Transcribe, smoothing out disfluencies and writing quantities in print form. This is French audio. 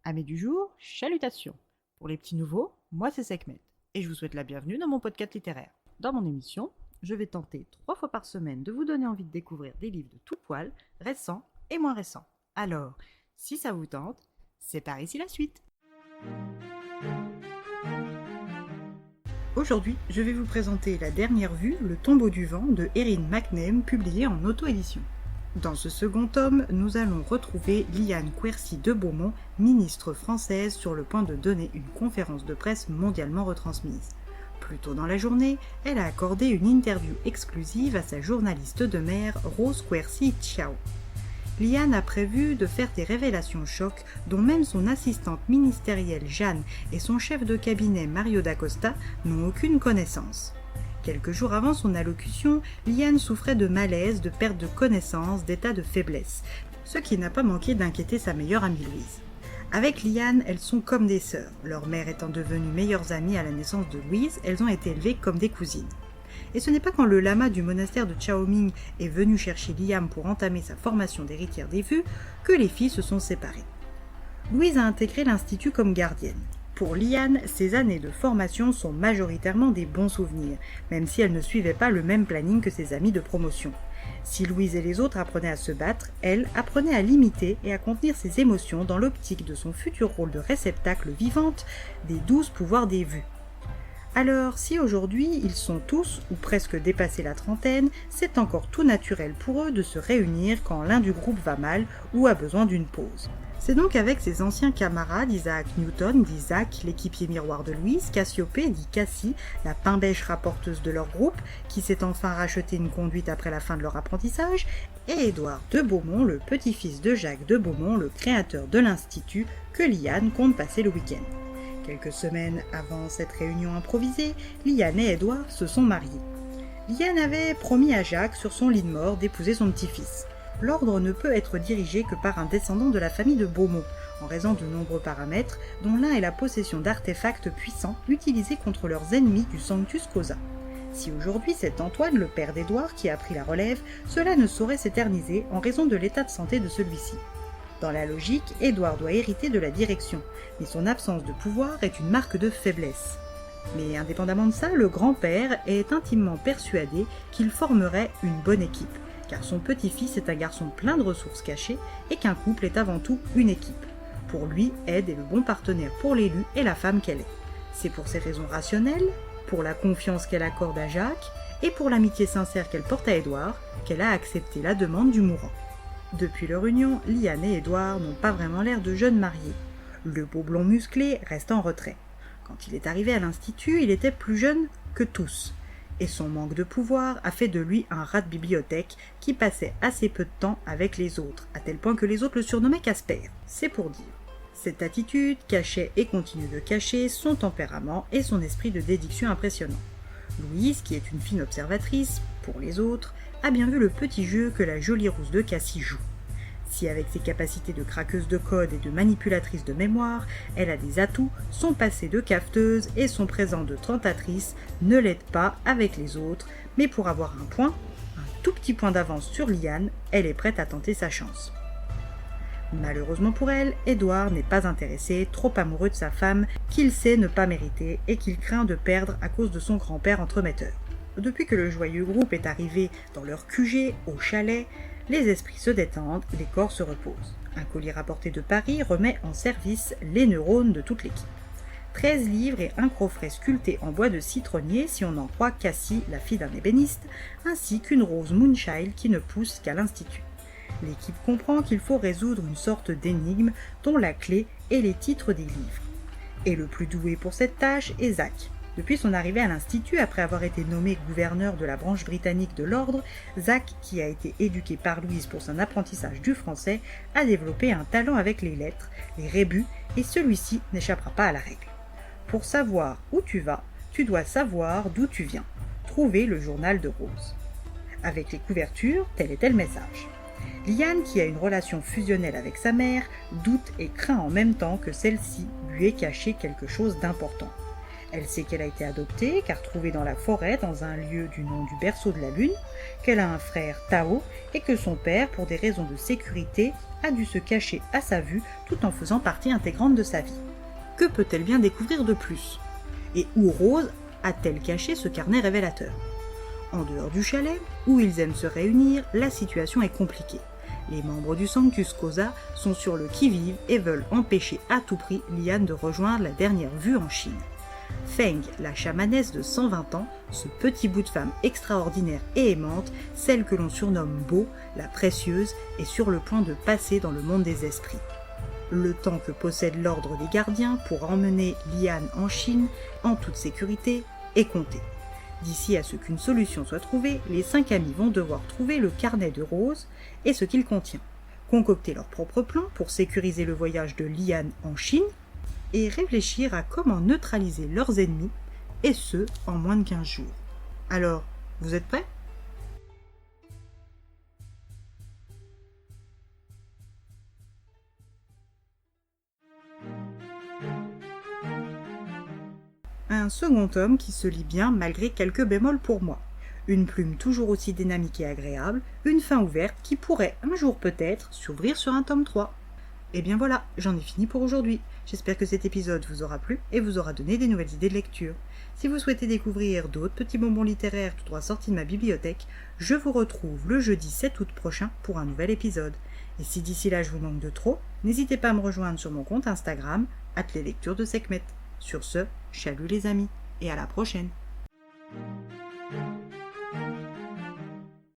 Amis du jour, chalutations. Pour les petits nouveaux, moi c'est Sekhmet et je vous souhaite la bienvenue dans mon podcast littéraire. Dans mon émission, je vais tenter 3 fois par semaine de vous donner envie de découvrir des livres de tout poil, récents et moins récents. Alors, si ça vous tente, c'est par ici la suite. Aujourd'hui, je vais vous présenter La dernière vue, Le tombeau du vent de Erin McName, publié en auto-édition. Dans ce second tome, nous allons retrouver Liane Quercy de Beaumont, ministre française sur le point de donner une conférence de presse mondialement retransmise. Plus tôt dans la journée, elle a accordé une interview exclusive à sa journaliste de mer Rose Quercy Chiao. Liane a prévu de faire des révélations chocs dont même son assistante ministérielle Jeanne et son chef de cabinet Mario d'Acosta n'ont aucune connaissance. Quelques jours avant son allocution, Liane souffrait de malaise, de perte de connaissance, d'état de faiblesse, ce qui n'a pas manqué d'inquiéter sa meilleure amie Louise. Avec Liane, elles sont comme des sœurs. Leur mère étant devenue meilleures amies à la naissance de Louise, elles ont été élevées comme des cousines. Et ce n'est pas quand le lama du monastère de Chaoming est venu chercher Liane pour entamer sa formation d'héritière des vues que les filles se sont séparées. Louise a intégré l'institut comme gardienne. Pour Liane, ces années de formation sont majoritairement des bons souvenirs, même si elle ne suivait pas le même planning que ses amis de promotion. Si Louise et les autres apprenaient à se battre, elle apprenait à limiter et à contenir ses émotions dans l'optique de son futur rôle de réceptacle vivante des 12 pouvoirs des vues. Alors, si aujourd'hui ils sont tous ou presque dépassés la trentaine, c'est encore tout naturel pour eux de se réunir quand l'un du groupe va mal ou a besoin d'une pause. C'est donc avec ses anciens camarades Isaac Newton, dit Zach, l'équipier miroir de Louise, Cassiopée, dit Cassie, la pain-beige rapporteuse de leur groupe, qui s'est enfin racheté une conduite après la fin de leur apprentissage, et Édouard de Beaumont, le petit-fils de Jacques de Beaumont, le créateur de l'Institut, que Liane compte passer le week-end. Quelques semaines avant cette réunion improvisée, Liane et Édouard se sont mariés. Liane avait promis à Jacques, sur son lit de mort, d'épouser son petit-fils. L'ordre ne peut être dirigé que par un descendant de la famille de Beaumont, en raison de nombreux paramètres, dont l'un est la possession d'artefacts puissants utilisés contre leurs ennemis du Sanctus Causa. Si aujourd'hui c'est Antoine, le père d'Édouard, qui a pris la relève, cela ne saurait s'éterniser en raison de l'état de santé de celui-ci. Dans la logique, Édouard doit hériter de la direction, mais son absence de pouvoir est une marque de faiblesse. Mais indépendamment de ça, le grand-père est intimement persuadé qu'il formerait une bonne équipe, car son petit-fils est un garçon plein de ressources cachées et qu'un couple est avant tout une équipe. Pour lui, Ed est le bon partenaire pour l'élu et la femme qu'elle est. C'est pour ces raisons rationnelles, pour la confiance qu'elle accorde à Jacques et pour l'amitié sincère qu'elle porte à Édouard, qu'elle a accepté la demande du mourant. Depuis leur union, Liane et Édouard n'ont pas vraiment l'air de jeunes mariés. Le beau blond musclé reste en retrait. Quand il est arrivé à l'Institut, il était plus jeune que tous. Et son manque de pouvoir a fait de lui un rat de bibliothèque qui passait assez peu de temps avec les autres, à tel point que les autres le surnommaient Casper. C'est pour dire. Cette attitude cachait et continue de cacher son tempérament et son esprit de déduction impressionnant. Louise, qui est une fine observatrice, pour les autres, a bien vu le petit jeu que la jolie rousse de Cassie joue. Si avec ses capacités de craqueuse de code et de manipulatrice de mémoire, elle a des atouts, son passé de cafeteuse et son présent de tentatrice ne l'aident pas avec les autres, mais pour avoir un tout petit point d'avance sur Liane, elle est prête à tenter sa chance. Malheureusement pour elle, Édouard n'est pas intéressé, trop amoureux de sa femme, qu'il sait ne pas mériter et qu'il craint de perdre à cause de son grand-père entremetteur. Depuis que le joyeux groupe est arrivé dans leur QG, au chalet, les esprits se détendent, les corps se reposent. Un colis rapporté de Paris remet en service les neurones de toute l'équipe. 13 livres et un coffret sculpté en bois de citronnier, si on en croit Cassie, la fille d'un ébéniste, ainsi qu'une rose Moonchild qui ne pousse qu'à l'Institut. L'équipe comprend qu'il faut résoudre une sorte d'énigme dont la clé est les titres des livres. Et le plus doué pour cette tâche est Zach. Depuis son arrivée à l'Institut, après avoir été nommé gouverneur de la branche britannique de l'ordre, Zach, qui a été éduqué par Louise pour son apprentissage du français, a développé un talent avec les lettres, les rébus, et celui-ci n'échappera pas à la règle. Pour savoir où tu vas, tu dois savoir d'où tu viens. Trouver le journal de Rose. Avec les couvertures, tel était le message. Liane, qui a une relation fusionnelle avec sa mère, doute et craint en même temps que celle-ci lui ait caché quelque chose d'important. Elle sait qu'elle a été adoptée, car trouvée dans la forêt, dans un lieu du nom du berceau de la lune, qu'elle a un frère Tao, et que son père, pour des raisons de sécurité, a dû se cacher à sa vue tout en faisant partie intégrante de sa vie. Que peut-elle bien découvrir de plus? Et où Rose a-t-elle caché ce carnet révélateur? En dehors du chalet, où ils aiment se réunir, la situation est compliquée. Les membres du Sanctus Causa sont sur le qui-vive et veulent empêcher à tout prix Liane de rejoindre la dernière vue en Chine. Feng, la chamanesse de 120 ans, ce petit bout de femme extraordinaire et aimante, celle que l'on surnomme Bo, la précieuse, est sur le point de passer dans le monde des esprits. Le temps que possède l'ordre des gardiens pour emmener Liane en Chine, en toute sécurité, est compté. D'ici à ce qu'une solution soit trouvée, les 5 amis vont devoir trouver le carnet de Rose et ce qu'il contient, concocter leur propre plan pour sécuriser le voyage de Liane en Chine et réfléchir à comment neutraliser leurs ennemis, et ce, en moins de 15 jours. Alors, vous êtes prêts ? Un second tome qui se lit bien malgré quelques bémols pour moi. Une plume toujours aussi dynamique et agréable, une fin ouverte qui pourrait un jour peut-être s'ouvrir sur un tome 3. Et bien voilà, j'en ai fini pour aujourd'hui. J'espère que cet épisode vous aura plu et vous aura donné des nouvelles idées de lecture. Si vous souhaitez découvrir d'autres petits bonbons littéraires tout droit sortis de ma bibliothèque, je vous retrouve le jeudi 7 août prochain pour un nouvel épisode. Et si d'ici là je vous manque de trop, n'hésitez pas à me rejoindre sur mon compte Instagram, @leslectures de Sekhmet. Sur ce, chalut les amis, et à la prochaine.